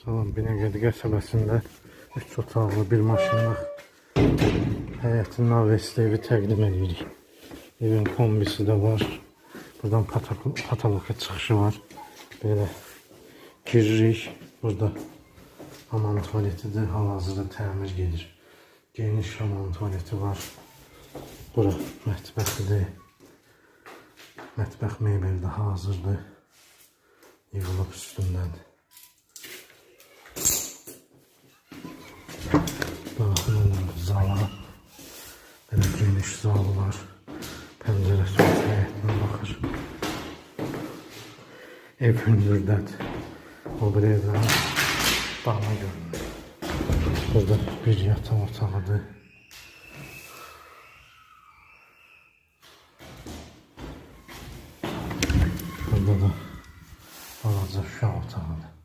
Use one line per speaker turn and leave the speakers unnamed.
Salam, Binəqədi qəsəbəsində 3 otaqlı bir maşınlıq həyətin navəsi evi təqdim edirik. Evin kombisi də var. Buradan patoloka çıxışı var. Belə giririk. Burada hamam tualetidir. Hal-hazırda təmir gedir. Geniş hamam tualeti var. Bura mətbəxidir. Mətbəx mebeli də hazırdır. Yığılıb üstündən. Daxilin zala. Belə geniş zalı var. Pəncərəsi var, həyətinə baxır. Ev hündürdədir. O bir evdən dağına görünür. Burada bir yataq otağıdır. Burada da balaca uşaq otağıdır.